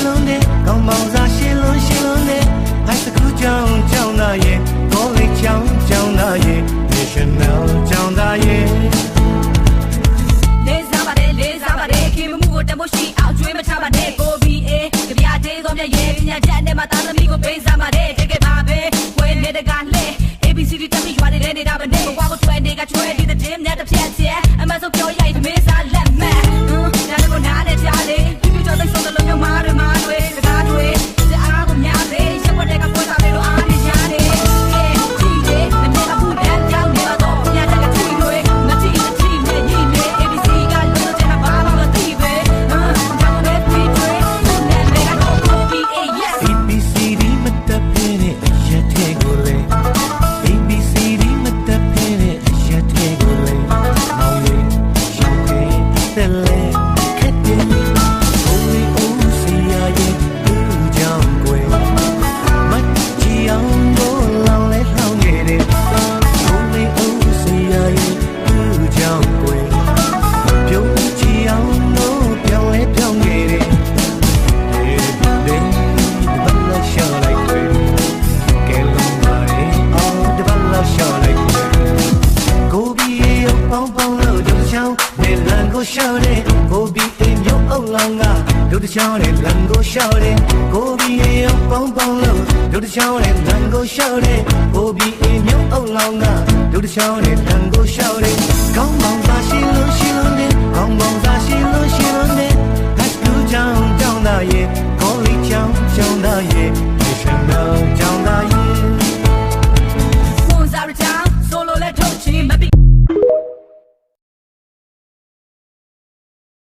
လုံးနဲ့ကောင်းမောင်စားရှင်းလုံးနဲ့ဟိုက်စကူးကြောင်းသားရဲ့ဘောလေးကြောင်းသားရဲ့ National ကြောင်းသားရဲ့လေးစားပါတယ်ခင်မမှုကိုတမို့ရှိအောင်ကျွေးမချပါနဲ့ကို BA ကြပြသေးသောမြတ်ရဲ့ပညာချက်နဲ့မှသားသမီးကိုပေးစားပါတယ်တကယ်ပါပဲဝဲနေတဲ့ကလဲ ABCD တက်ပြီးရွာနေတဲ့နေတာပဲဘဝကိုထွဲနေကချွဲဒီတဲ့တင်းနဲ့တစ်ဖြတ်ချက်အမဆိုပြောရိုက်သမီးစားလက်မဲ့နားလည်းကိုနားနဲ့ကြားလေပြတော့သိဆုံးတဲ့လုံးမာတွေစကားတွေအားကိုများလေရက်ွက်တဲ့ကပွဲစားတွေလိုအားနေကြတယ်ကြည့်လေမနေ့ကဘူးတဲ့ကြောင်းနေတော့ပညာချက်ကကြည့်လို့မကြည့်နဲ့ညီနေ ABC ကလို့တဲ့ဘာမှမသိပဲကြောင်းနဲ့ပြီးတွေနဲ့လည်းကတော့ BA yes ABCD မတက်ပြင်းနဲ့ရက်ထဲကိုလေ ABCD မတက်ပြင်းနဲ့ရက်ထဲကိုလေမောင်လေးရှောင်းခဲ့တယ်လေခက်တယ်ကိုလေးဦးစီရရဲ့ဘူးကြောင့်ကိုမချီအောင်လို့လောင်းလေလောင်းနေတယ်ကိုလေးဦးစီရရဲ့ဘူးကြောင့်ကိုပြုံးချီအောင်လို့ပြောင်းလေပြောင်းနေတယ်ရှောက်တယ်ကိုဘီအိမ်မြို့အုပ်လောင်းကဒုတချောင်းနဲ့လန်ကိုရှောက်တယ်ကိုဘီအိမ်ပေါင်းလို့ဒုတချောင်းနဲ့လန်ကိုရှောက်တယ်ကိုဘီအိမ်မြို့အုပ်လောင်းကဒုတချောင်းနဲ့လန်ကိုရှောက်တယ်ကောင်းမောင်သာရှိလို့နဲ့ကောင်းမောင်သာရှိလို့